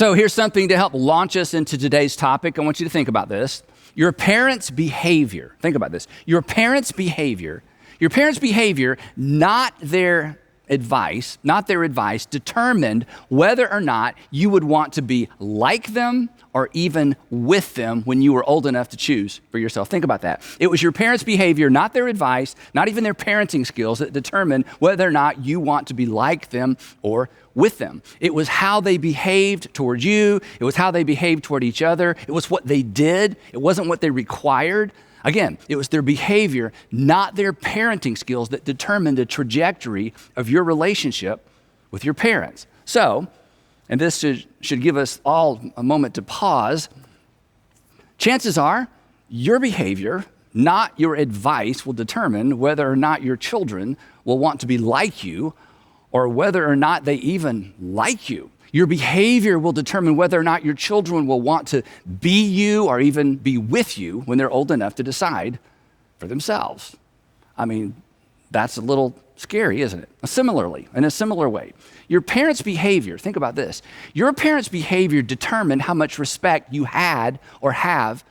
So here's something to help launch us into today's topic. I want you to think about this. Your parents' behavior, think about this. Your parents' behavior, not their advice, determined whether or not you would want to be like them or even with them when you were old enough to choose for yourself. Think about that. It was your parents' behavior, not their advice, not even their parenting skills, that determined whether or not you want to be like them or with them. It was how they behaved toward you. It was how they behaved toward each other. It was what they did. It wasn't what they required. Again, it was their behavior, not their parenting skills, that determined the trajectory of your relationship with your parents. So, and this should give us all a moment to pause, chances are your behavior, not your advice, will determine whether or not your children will want to be like you or whether or not they even like you. Your behavior will determine whether or not your children will want to be you or even be with you when they're old enough to decide for themselves. I mean, that's a little scary, isn't it? Similarly, in a similar way, your parents' behavior, think about this. Your parents' behavior determined how much respect you had or have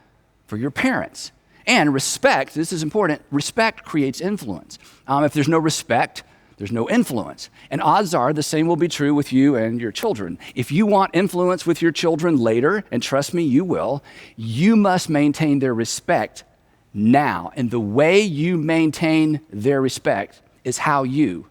for your parents. And respect, this is important, respect creates influence. If there's no respect, there's no influence. And odds are the same will be true with you and your children. If you want influence with your children later, and trust me, you will, you must maintain their respect now. And the way you maintain their respect is how you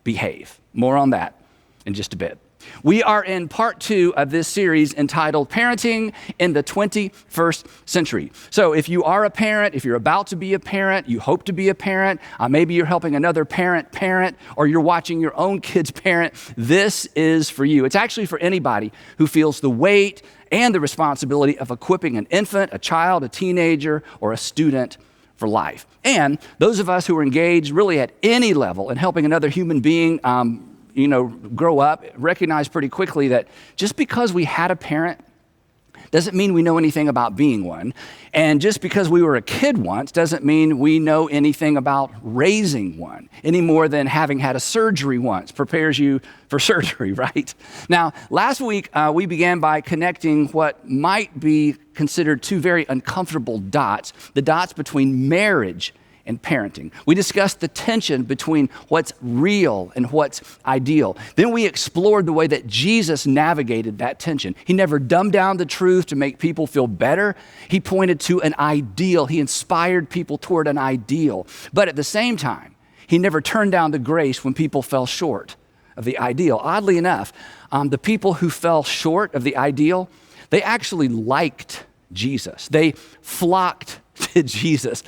behave. More on that in just a bit. We are in part 2 of this series entitled Parenting in the 21st Century. So if you are a parent, if you're about to be a parent, you hope to be a parent, maybe you're helping another parent, or you're watching your own kids parent, this is for you. It's actually for anybody who feels the weight and the responsibility of equipping an infant, a child, a teenager, or a student for life. And those of us who are engaged really at any level in helping another human being grow up, recognize pretty quickly that just because we had a parent doesn't mean we know anything about being one. And just because we were a kid once doesn't mean we know anything about raising one, any more than having had a surgery once prepares you for surgery, right? Now, last week, we began by connecting what might be considered two very uncomfortable dots, the dots between marriage and parenting. We discussed the tension between what's real and what's ideal. Then we explored the way that Jesus navigated that tension. He never dumbed down the truth to make people feel better. He pointed to an ideal. He inspired people toward an ideal. But at the same time, he never turned down the grace when people fell short of the ideal. Oddly enough, the people who fell short of the ideal, they actually liked Jesus. They flocked to Jesus.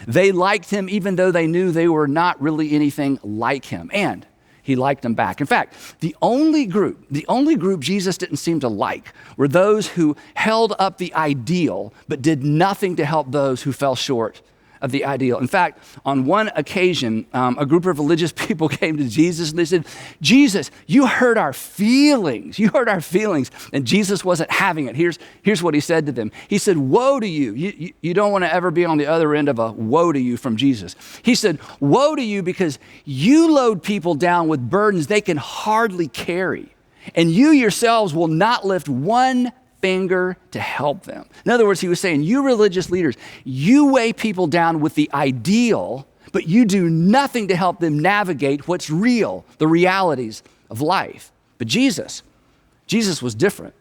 They liked him even though they knew they were not really anything like him. And he liked them back. In fact, the only group Jesus didn't seem to like were those who held up the ideal but did nothing to help those who fell short of the ideal. In fact, on one occasion, a group of religious people came to Jesus and they said, Jesus, you hurt our feelings. You hurt our feelings. And Jesus wasn't having it. Here's what he said to them. He said, woe to you. You don't want to ever be on the other end of a woe to you from Jesus. He said, woe to you because you load people down with burdens they can hardly carry. And you yourselves will not lift one finger to help them. In other words, he was saying, you religious leaders, you weigh people down with the ideal, but you do nothing to help them navigate what's real, the realities of life. But Jesus was different.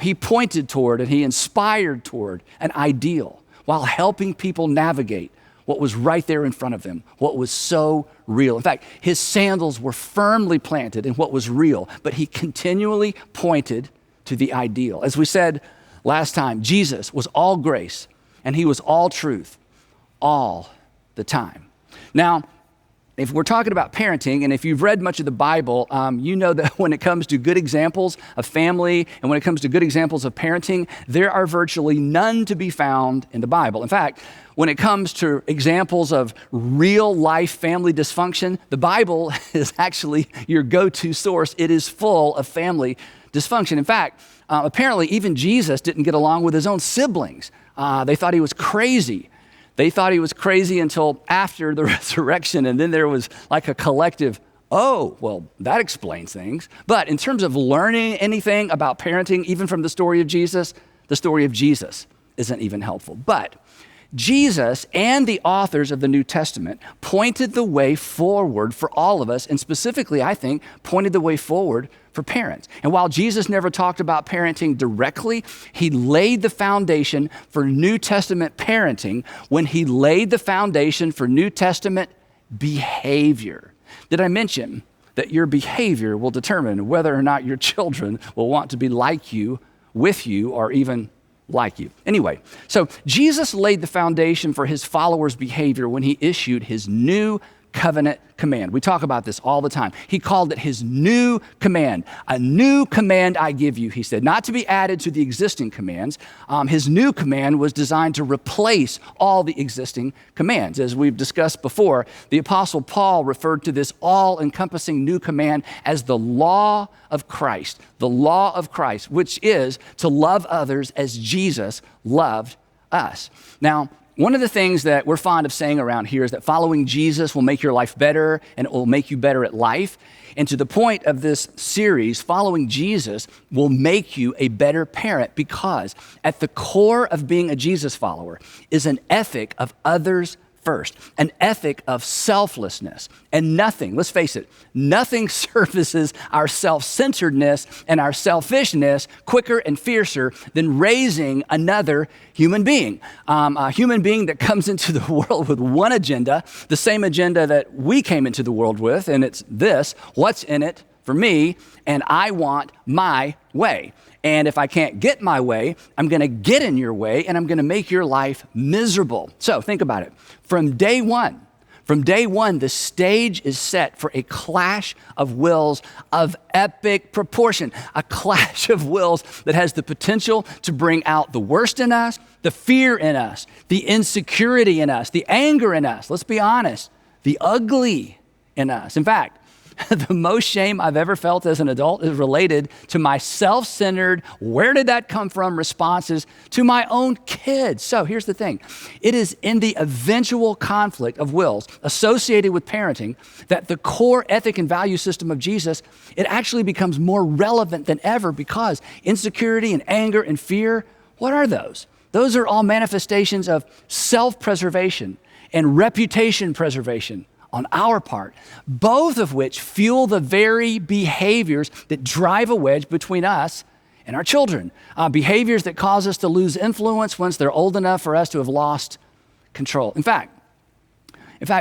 He pointed toward and he inspired toward an ideal while helping people navigate what was right there in front of them, what was so real. In fact, his sandals were firmly planted in what was real, but he continually pointed to the ideal. As we said last time, Jesus was all grace and he was all truth all the time. Now, if we're talking about parenting, and if you've read much of the Bible, you know that when it comes to good examples of family and when it comes to good examples of parenting, there are virtually none to be found in the Bible. In fact, when it comes to examples of real life family dysfunction, the Bible is actually your go-to source. It is full of family dysfunction. In fact, apparently even Jesus didn't get along with his own siblings. They thought he was crazy. They thought he was crazy until after the resurrection, and then there was like a collective Oh, well, that explains things. But in terms of learning anything about parenting, even from the story of Jesus isn't even helpful. But Jesus and the authors of the New Testament pointed the way forward for all of us, and specifically, I think, pointed the way forward for parents. And while Jesus never talked about parenting directly, he laid the foundation for New Testament parenting when he laid the foundation for New Testament behavior. Did I mention that your behavior will determine whether or not your children will want to be like you, with you, or even like you? Anyway, so Jesus laid the foundation for his followers' behavior when he issued his new covenant command. We talk about this all the time. He called it his new command. A new command I give you, he said, not to be added to the existing commands. His new command was designed to replace all the existing commands. As we've discussed before, the Apostle Paul referred to this all-encompassing new command as the law of Christ, which is to love others as Jesus loved us. Now, one of the things that we're fond of saying around here is that following Jesus will make your life better and it will make you better at life. And to the point of this series, following Jesus will make you a better parent, because at the core of being a Jesus follower is an ethic of others first, an ethic of selflessness. And nothing, let's face it, nothing services our self-centeredness and our selfishness quicker and fiercer than raising another human being. A human being that comes into the world with one agenda, the same agenda that we came into the world with, and it's this: what's in it for me, and I want my way. And if I can't get my way, I'm going to get in your way, and I'm going to make your life miserable. So think about it. From day one, the stage is set for a clash of wills of epic proportion, a clash of wills that has the potential to bring out the worst in us, the fear in us, the insecurity in us, the anger in us, let's be honest, the ugly in us. In fact, the most shame I've ever felt as an adult is related to my self-centered, where did that come from responses to my own kids. So here's the thing. It is in the eventual conflict of wills associated with parenting that the core ethic and value system of Jesus, it actually becomes more relevant than ever, because insecurity and anger and fear, what are those? Those are all manifestations of self-preservation and reputation preservation on our part, both of which fuel the very behaviors that drive a wedge between us and our children. Behaviors that cause us to lose influence once they're old enough for us to have lost control. In fact,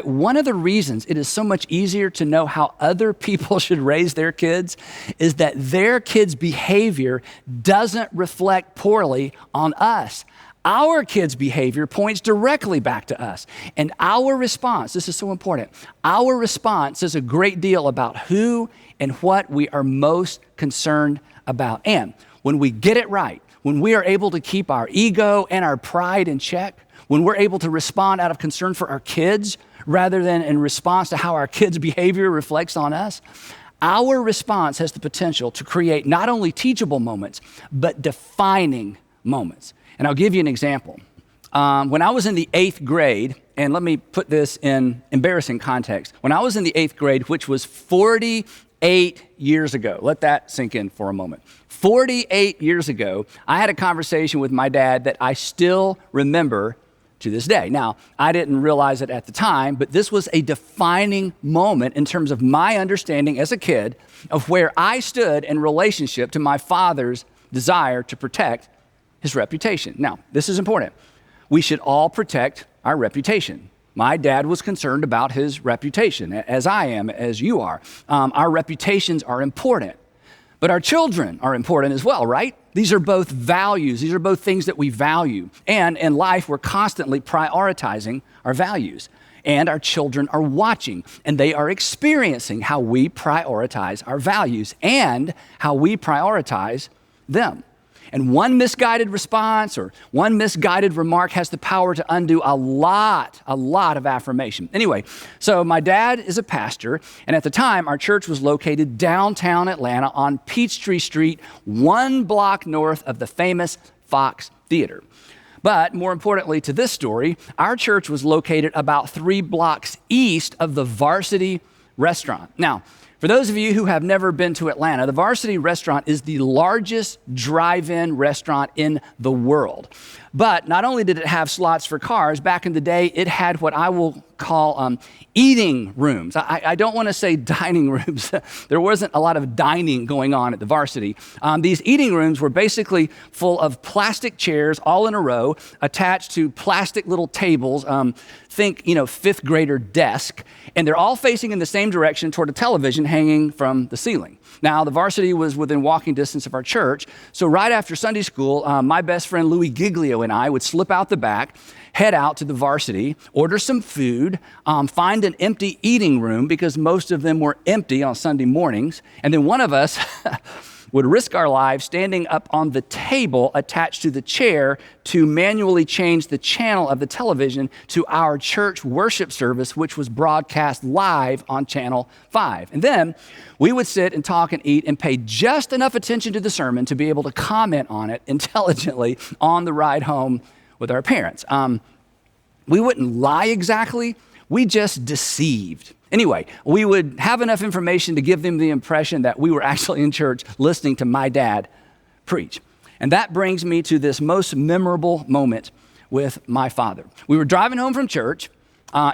one of the reasons it is so much easier to know how other people should raise their kids is that their kids' behavior doesn't reflect poorly on us. Our kids' behavior points directly back to us. And our response, this is so important, our response says a great deal about who and what we are most concerned about. And when we get it right, when we are able to keep our ego and our pride in check, when we're able to respond out of concern for our kids rather than in response to how our kids' behavior reflects on us, our response has the potential to create not only teachable moments, but defining moments. And I'll give you an example. When I was in the 8th grade, and let me put this in embarrassing context. When I was in the 8th grade, which was 48 years ago, let that sink in for a moment. 48 years ago, I had a conversation with my dad that I still remember to this day. Now, I didn't realize it at the time, but this was a defining moment in terms of my understanding as a kid of where I stood in relationship to my father's desire to protect his reputation. Now, this is important. We should all protect our reputation. My dad was concerned about his reputation, as I am, as you are. Our reputations are important, but our children are important as well, right? These are both values. These are both things that we value. And in life, we're constantly prioritizing our values. And our children are watching, and they are experiencing how we prioritize our values and how we prioritize them. And one misguided response or one misguided remark has the power to undo a lot of affirmation. Anyway, so my dad is a pastor, and at the time, our church was located downtown Atlanta on Peachtree Street, 1 block north of the famous Fox Theater. But more importantly to this story, our church was located about 3 blocks east of the Varsity Restaurant. Now, for those of you who have never been to Atlanta, the Varsity Restaurant is the largest drive-in restaurant in the world. But not only did it have slots for cars, back in the day, it had what I will call eating rooms. I don't want to say dining rooms. There wasn't a lot of dining going on at the Varsity. These eating rooms were basically full of plastic chairs all in a row, attached to plastic little tables, think, fifth grader desk, and they're all facing in the same direction toward a television hanging from the ceiling. Now, the Varsity was within walking distance of our church, so right after Sunday school, my best friend Louis Giglio and I would slip out the back, head out to the Varsity, order some food, find an empty eating room because most of them were empty on Sunday mornings, and then one of us would risk our lives standing up on the table attached to the chair to manually change the channel of the television to our church worship service, which was broadcast live on Channel 5. And then we would sit and talk and eat and pay just enough attention to the sermon to be able to comment on it intelligently on the ride home with our parents. We wouldn't lie exactly, we just deceived. Anyway, we would have enough information to give them the impression that we were actually in church listening to my dad preach. And that brings me to this most memorable moment with my father. We were driving home from church.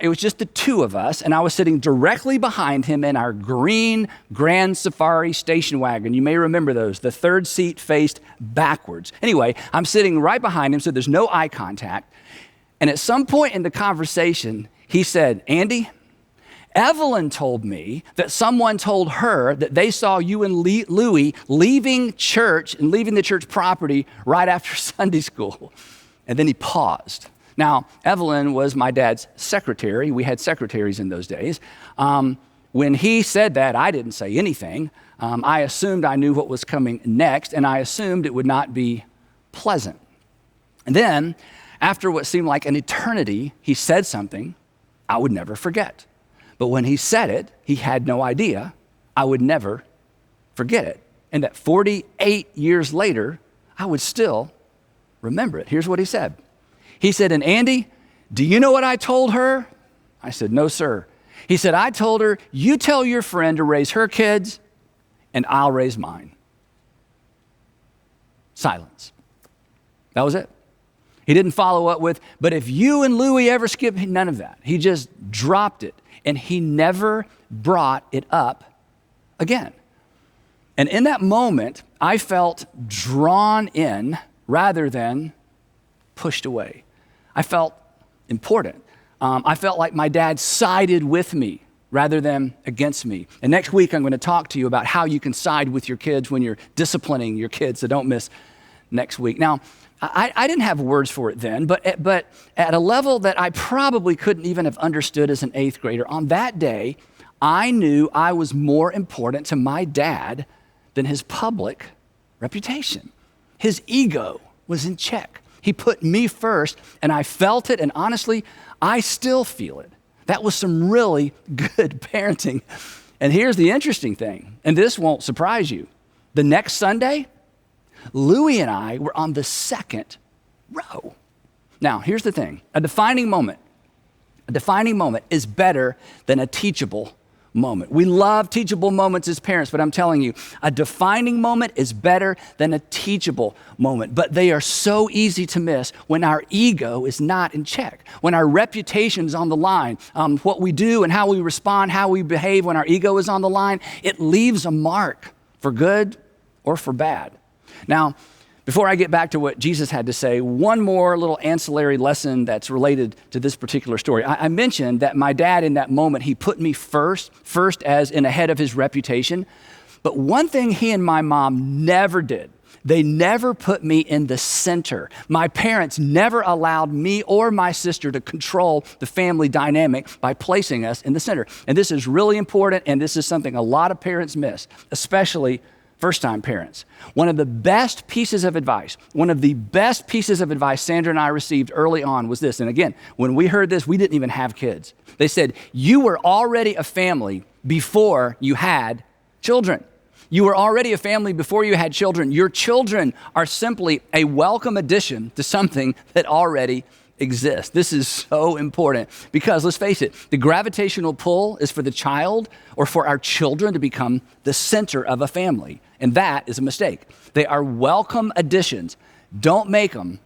It was just the two of us, and I was sitting directly behind him in our green Grand Safari station wagon. You may remember those. The third seat faced backwards. Anyway, I'm sitting right behind him, so there's no eye contact. And at some point in the conversation, he said, "Andy, Evelyn told me that someone told her that they saw you and Louie leaving church and leaving the church property right after Sunday school." And then he paused. Now, Evelyn was my dad's secretary. We had secretaries in those days. When he said that, I didn't say anything. I assumed I knew what was coming next, and I assumed it would not be pleasant. And then, after what seemed like an eternity, he said something I would never forget. But when he said it, he had no idea I would never forget it. And that 48 years later, I would still remember it. Here's what he said. He said, "And Andy, do you know what I told her?" I said, "No, sir." He said, "I told her, you tell your friend to raise her kids, and I'll raise mine." Silence. That was it. He didn't follow up with, "But if you and Louie ever skip," none of that. He just dropped it. And he never brought it up again. And in that moment, I felt drawn in rather than pushed away. I felt important. I felt like my dad sided with me rather than against me. And next week, I'm going to talk to you about how you can side with your kids when you're disciplining your kids, so don't miss next week. Now, I didn't have words for it then, but at a level that I probably couldn't even have understood as an 8th grader, on that day, I knew I was more important to my dad than his public reputation. His ego was in check. He put me first, and I felt it, and honestly, I still feel it. That was some really good parenting. And here's the interesting thing, and this won't surprise you. The next Sunday, Louie and I were on the second row. Now, here's the thing. A defining moment is better than a teachable moment. We love teachable moments as parents, but I'm telling you, a defining moment is better than a teachable moment. But they are so easy to miss when our ego is not in check, when our reputation is on the line. What we do and how we respond, how we behave when our ego is on the line, it leaves a mark for good or for bad. Now, before I get back to what Jesus had to say, one more little ancillary lesson that's related to this particular story. I mentioned that my dad in that moment, he put me first as in ahead of his reputation. But one thing he and my mom never did, they never put me in the center. My parents never allowed me or my sister to control the family dynamic by placing us in the center. And this is really important, and this is something a lot of parents miss, especially first-time parents. One of the best pieces of advice Sandra and I received early on was this. And again, when we heard this, we didn't even have kids. They said, you were already a family before you had children. You were already a family before you had children. Your children are simply a welcome addition to something that already exist. This is so important because let's face it, the gravitational pull is for the child or for our children to become the center of a family. And that is a mistake. They are welcome additions. Don't make them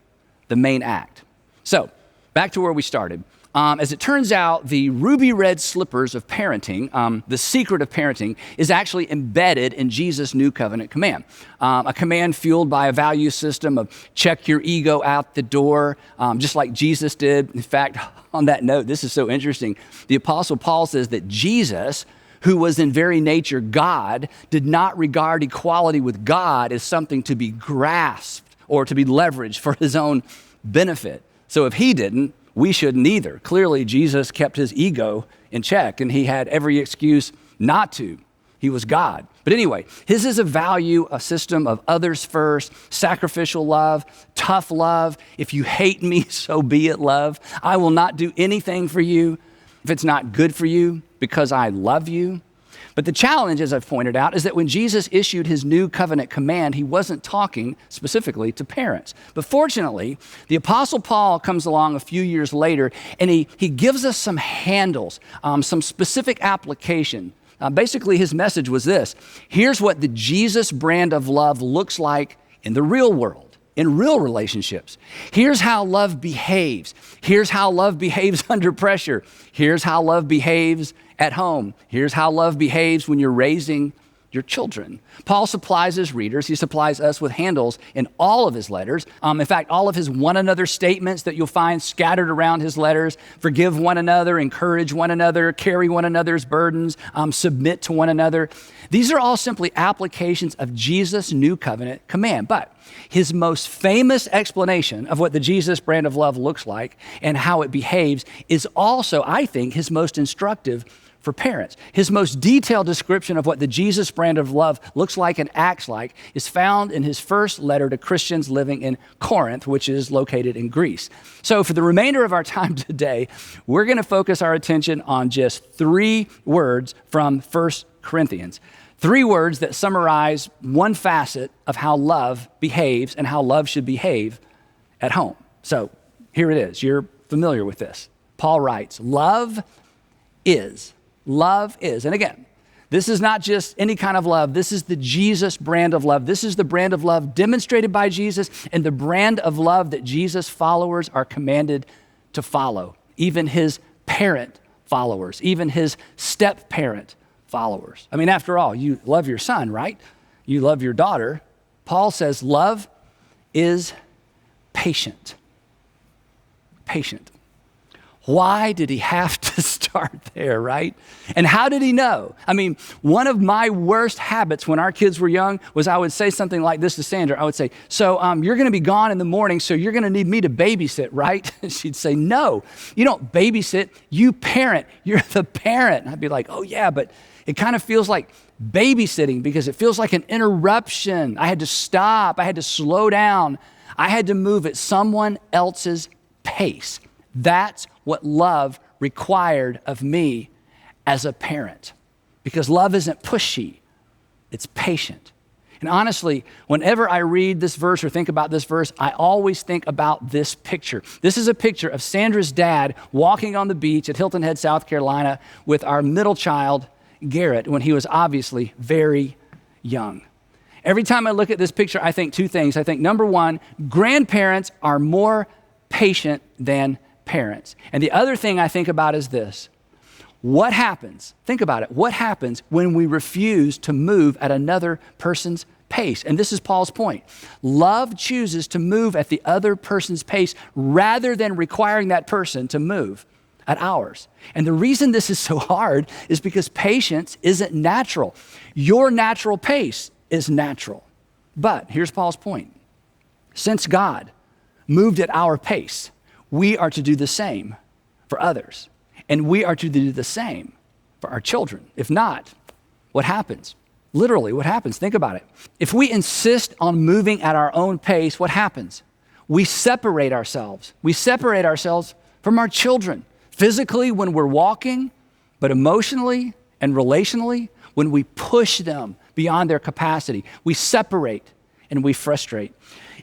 the main act. So back to where we started. As it turns out, the ruby red slippers of parenting, the secret of parenting, is actually embedded in Jesus' new covenant command. A command fueled by a value system of check your ego out the door, just like Jesus did. In fact, on that note, this is so interesting. The Apostle Paul says that Jesus, who was in very nature God, did not regard equality with God as something to be grasped or to be leveraged for his own benefit. So if he didn't, we shouldn't either. Clearly, Jesus kept his ego in check, and he had every excuse not to. He was God. But anyway, his is a system of others first, sacrificial love, tough love. If you hate me, so be it, love. I will not do anything for you if it's not good for you because I love you. But the challenge, as I've pointed out, is that when Jesus issued his new covenant command, he wasn't talking specifically to parents. But fortunately, the Apostle Paul comes along a few years later, and he gives us some handles, some specific application. Basically, his message was this: here's what the Jesus brand of love looks like in the real world, in real relationships. Here's how love behaves. Here's how love behaves under pressure. Here's how love behaves at home. Here's how love behaves when you're raising your children. Paul supplies his readers, he supplies us with handles in all of his letters. In fact, all of his one another statements that you'll find scattered around his letters: forgive one another, encourage one another, carry one another's burdens, submit to one another. These are all simply applications of Jesus' new covenant command. But his most famous explanation of what the Jesus brand of love looks like and how it behaves is also, I think, his most instructive for parents. His most detailed description of what the Jesus brand of love looks like and acts like is found in his first letter to Christians living in Corinth, which is located in Greece. So for the remainder of our time today, we're going to focus our attention on just 3 words from 1 Corinthians. 3 words that summarize one facet of how love behaves and how love should behave at home. So here it is. You're familiar with this. Paul writes, love is. And again, this is not just any kind of love. This is the Jesus brand of love. This is the brand of love demonstrated by Jesus and the brand of love that Jesus' followers are commanded to follow. Even his parent followers, even his step-parent followers. I mean, after all, you love your son, right? You love your daughter. Paul says love is patient. Patient. Why did he have to start there, right? And how did he know? I mean, one of my worst habits when our kids were young was I would say something like this to Sandra. I would say, so you're going to be gone in the morning, so you're going to need me to babysit, right? She'd say, no, you don't babysit, you parent. You're the parent. And I'd be like, oh yeah, but it kind of feels like babysitting because it feels like an interruption. I had to stop. I had to slow down. I had to move at someone else's pace. That's what love required of me as a parent, because love isn't pushy, it's patient. And honestly, whenever I read this verse or think about this verse, I always think about this picture. This is a picture of Sandra's dad walking on the beach at Hilton Head, South Carolina with our middle child, Garrett, when he was obviously very young. Every time I look at this picture, I think 2 things. I think, number 1, grandparents are more patient than parents. And the other thing I think about is this: what happens, think about it, what happens when we refuse to move at another person's pace? And this is Paul's point. Love chooses to move at the other person's pace rather than requiring that person to move at ours. And the reason this is so hard is because patience isn't natural. Your natural pace is natural. But here's Paul's point. Since God moved at our pace, we are to do the same for others. And we are to do the same for our children. If not, what happens? Literally, what happens? Think about it. If we insist on moving at our own pace, what happens? We separate ourselves. We separate ourselves from our children. Physically, when we're walking, but emotionally and relationally, when we push them beyond their capacity, we separate and we frustrate.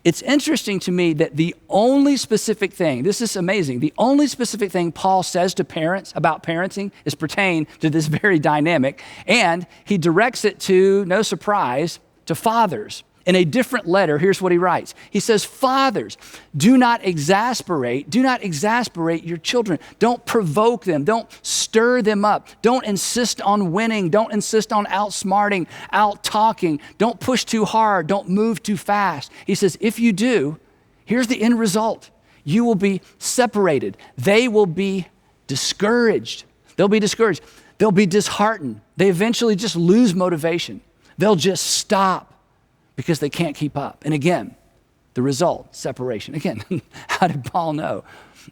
It's interesting to me that the only specific thing, this is amazing, the only specific thing Paul says to parents about parenting is pertain to this very dynamic, and he directs it to, no surprise, to fathers. In a different letter, here's what he writes. He says, fathers, do not exasperate your children. Don't provoke them. Don't stir them up. Don't insist on winning. Don't insist on outsmarting, out-talking. Don't push too hard. Don't move too fast. He says, if you do, here's the end result. You will be separated. They will be discouraged. They'll be discouraged. They'll be disheartened. They eventually just lose motivation. They'll just stop because they can't keep up. And again, the result, separation. Again, how did Paul know?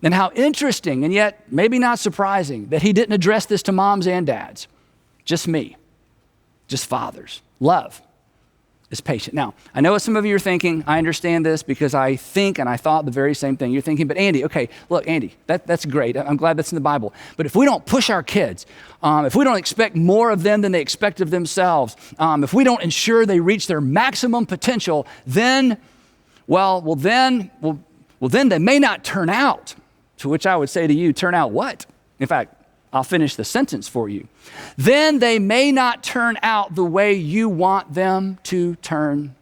And how interesting, and yet maybe not surprising, that he didn't address this to moms and dads. Just me, just fathers. Love is patient. Now, I know what some of you are thinking. I understand this because I think and I thought the very same thing. You're thinking, but Andy, okay, look, Andy, that's great. I'm glad that's in the Bible. But if we don't push our kids, if we don't expect more of them than they expect of themselves, if we don't ensure they reach their maximum potential, then they may not turn out. To which I would say to you, turn out what? In fact, I'll finish the sentence for you. Then they may not turn out the way you want them to turn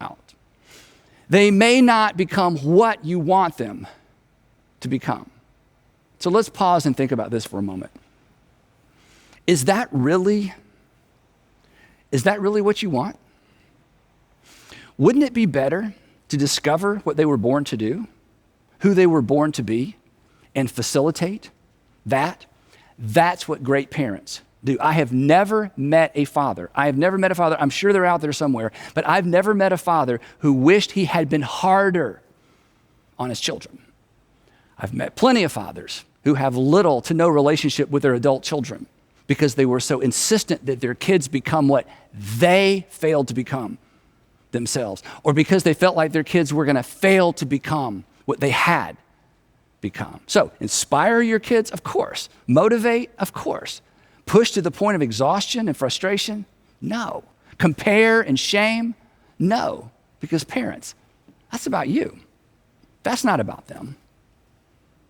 out. They may not become what you want them to become. So let's pause and think about this for a moment. Is that really what you want? Wouldn't it be better to discover what they were born to do, who they were born to be, and facilitate that? That's what great parents do. I have never met a father. I'm sure they're out there somewhere, but I've never met a father who wished he had been harder on his children. I've met plenty of fathers who have little to no relationship with their adult children because they were so insistent that their kids become what they failed to become themselves, or because they felt like their kids were going to fail to become what they had become. So inspire your kids, of course. Motivate, of course. Push to the point of exhaustion and frustration? No. Compare and shame? No. Because parents, that's about you. That's not about them.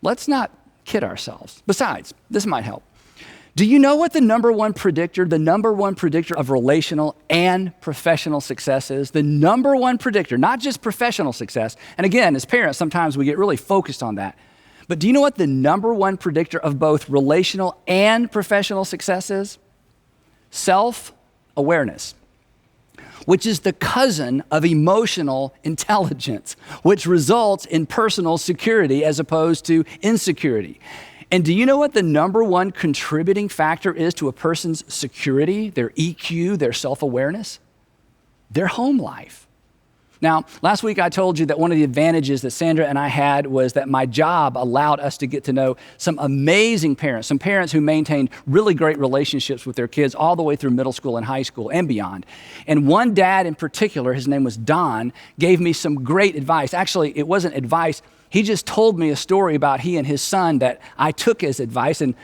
Let's not kid ourselves. Besides, this might help. Do you know what the number one predictor of relational and professional success is? The number one predictor, not just professional success. And again, as parents, sometimes we get really focused on that. But do you know what the number one predictor of both relational and professional success is? Self-awareness, which is the cousin of emotional intelligence, which results in personal security as opposed to insecurity. And do you know what the number one contributing factor is to a person's security, their EQ, their self-awareness? Their home life. Now, last week I told you that one of the advantages that Sandra and I had was that my job allowed us to get to know some amazing parents, some parents who maintained really great relationships with their kids all the way through middle school and high school and beyond. And one dad in particular, his name was Don, gave me some great advice. Actually, it wasn't advice. He just told me a story about he and his son that I took as advice. And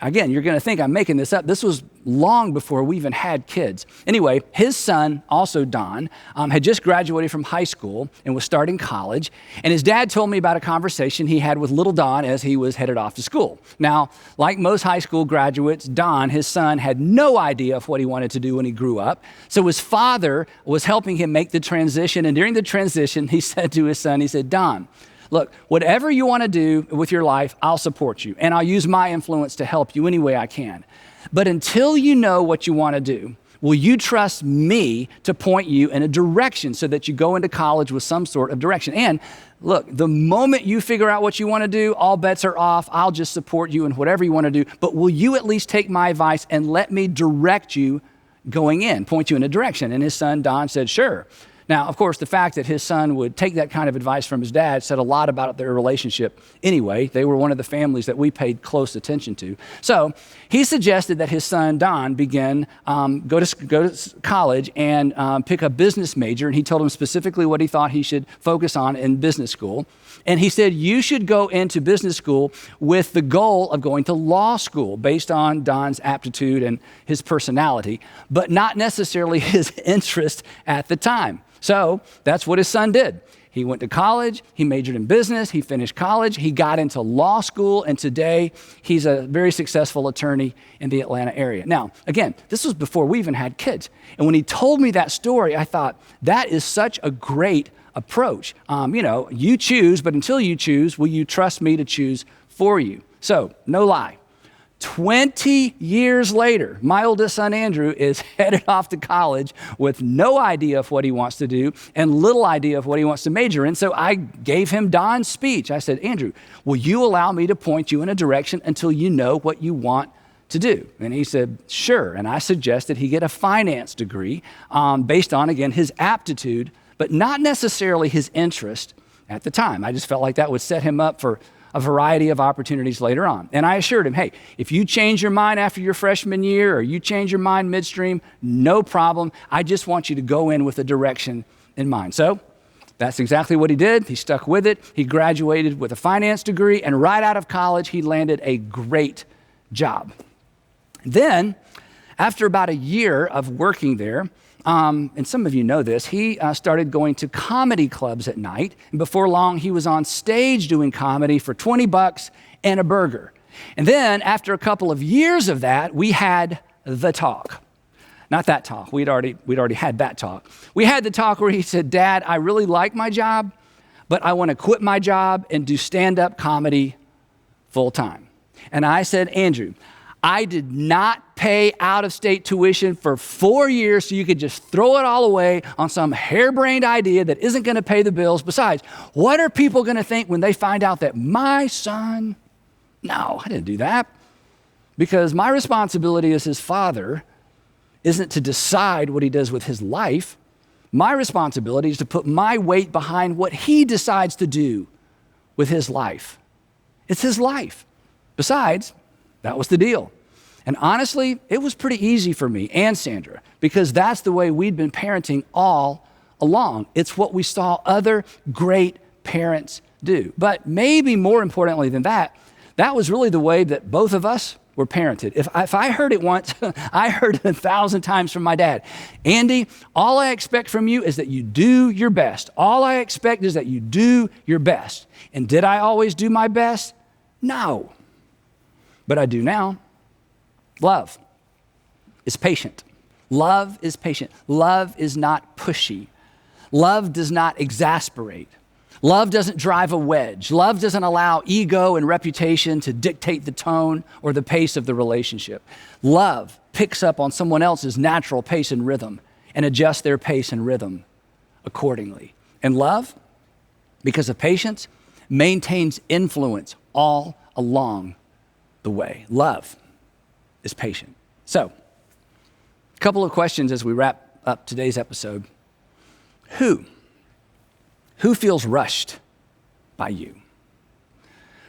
again, you're going to think I'm making this up. This was long before we even had kids. Anyway, his son, also Don, had just graduated from high school and was starting college. And his dad told me about a conversation he had with little Don as he was headed off to school. Now, like most high school graduates, Don, his son, had no idea of what he wanted to do when he grew up. So his father was helping him make the transition. And during the transition, he said to his son, he said, Don, look, whatever you want to do with your life, I'll support you. And I'll use my influence to help you any way I can. But until you know what you want to do, will you trust me to point you in a direction so that you go into college with some sort of direction? And look, the moment you figure out what you want to do, all bets are off. I'll just support you in whatever you want to do. But will you at least take my advice and let me direct you going in, point you in a direction? And his son, Don, said, sure. Now, of course, the fact that his son would take that kind of advice from his dad said a lot about their relationship anyway. They were one of the families that we paid close attention to. So he suggested that his son, Don, begin, go to college and pick a business major. And he told him specifically what he thought he should focus on in business school. And he said, you should go into business school with the goal of going to law school based on Don's aptitude and his personality, but not necessarily his interest at the time. So that's what his son did. He went to college, he majored in business, he finished college, he got into law school, and today he's a very successful attorney in the Atlanta area. Now, again, this was before we even had kids. And when he told me that story, I thought, that is such a great approach. You choose, but until you choose, will you trust me to choose for you? So, no lie. 20 years later, my oldest son, Andrew, is headed off to college with no idea of what he wants to do and little idea of what he wants to major in. So I gave him Don's speech. I said, Andrew, will you allow me to point you in a direction until you know what you want to do? And he said, sure. And I suggested he get a finance degree based on, again, his aptitude, but not necessarily his interest at the time. I just felt like that would set him up for a variety of opportunities later on. And I assured him, hey, if you change your mind after your freshman year or you change your mind midstream, no problem. I just want you to go in with a direction in mind. So that's exactly what he did. He stuck with it. He graduated with a finance degree, and right out of college, he landed a great job. Then, after about a year of working there, and some of you know this, he started going to comedy clubs at night. And before long, he was on stage doing comedy for $20 and a burger. And then after a couple of years of that, we had the talk. Not that talk. We'd already had that talk. We had the talk where he said, Dad, I really like my job, but I want to quit my job and do stand-up comedy full time. And I said, Andrew, I did not pay out-of-state tuition for 4 years so you could just throw it all away on some harebrained idea that isn't going to pay the bills. Besides, what are people going to think when they find out that my son... No, I didn't do that. Because my responsibility as his father isn't to decide what he does with his life. My responsibility is to put my weight behind what he decides to do with his life. It's his life. Besides, that was the deal. And honestly, it was pretty easy for me and Sandra because that's the way we'd been parenting all along. It's what we saw other great parents do. But maybe more importantly than that, that was really the way that both of us were parented. If I heard it once, I heard it 1,000 times from my dad. Andy, all I expect from you is that you do your best. All I expect is that you do your best. And did I always do my best? No. But I do now. Love is patient. Love is patient. Love is not pushy. Love does not exasperate. Love doesn't drive a wedge. Love doesn't allow ego and reputation to dictate the tone or the pace of the relationship. Love picks up on someone else's natural pace and rhythm and adjusts their pace and rhythm accordingly. And love, because of patience, maintains influence all along the way. Love is patient. So, a couple of questions as we wrap up today's episode. Who feels rushed by you?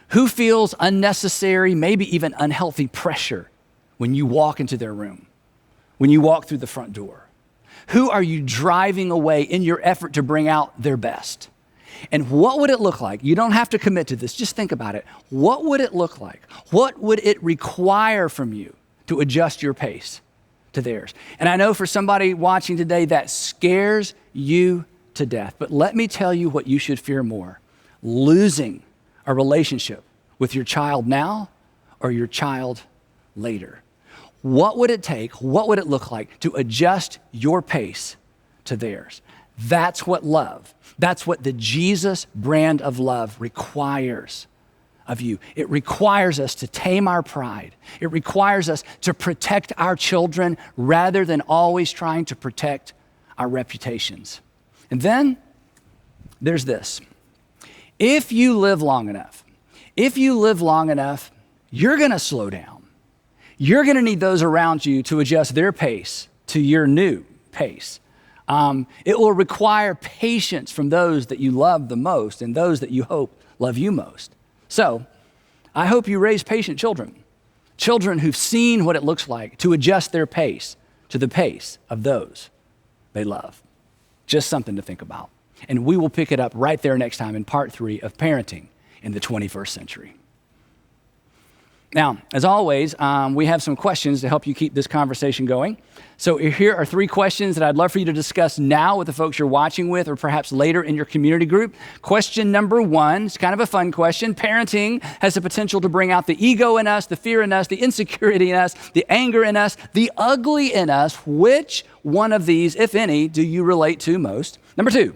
Who feels unnecessary, maybe even unhealthy pressure when you walk into their room, when you walk through the front door? Who are you driving away in your effort to bring out their best? And what would it look like? You don't have to commit to this. Just think about it. What would it look like? What would it require from you to adjust your pace to theirs? And I know for somebody watching today, that scares you to death. But let me tell you what you should fear more: losing a relationship with your child now or your child later. What would it take? What would it look like to adjust your pace to theirs? That's what love, that's what the Jesus brand of love requires of you. It requires us to tame our pride. It requires us to protect our children rather than always trying to protect our reputations. And then there's this. If you live long enough, you're going to slow down. You're going to need those around you to adjust their pace to your new pace. It will require patience from those that you love the most and those that you hope love you most. So I hope you raise patient children who've seen what it looks like to adjust their pace to the pace of those they love. Just something to think about. And we will pick it up right there next time in part 3 of Parenting in the 21st Century. Now, as always, we have some questions to help you keep this conversation going. So here are 3 questions that I'd love for you to discuss now with the folks you're watching with, or perhaps later in your community group. Question number 1, it's kind of a fun question. Parenting has the potential to bring out the ego in us, the fear in us, the insecurity in us, the anger in us, the ugly in us. Which one of these, if any, do you relate to most? Number 2.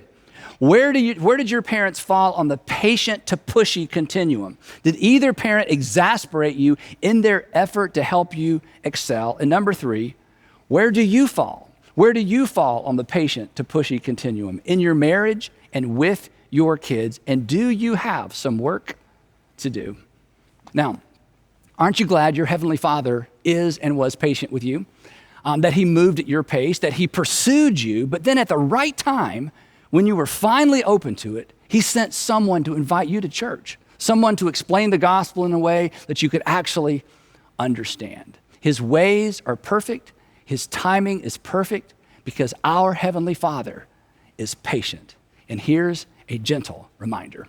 Where did your parents fall on the patient to pushy continuum? Did either parent exasperate you in their effort to help you excel? And number 3, where do you fall? Where do you fall on the patient to pushy continuum in your marriage and with your kids? And do you have some work to do? Now, aren't you glad your Heavenly Father is and was patient with you? That He moved at your pace, that He pursued you, but then at the right time, when you were finally open to it, He sent someone to invite you to church, someone to explain the gospel in a way that you could actually understand. His ways are perfect. His timing is perfect because our Heavenly Father is patient. And here's a gentle reminder.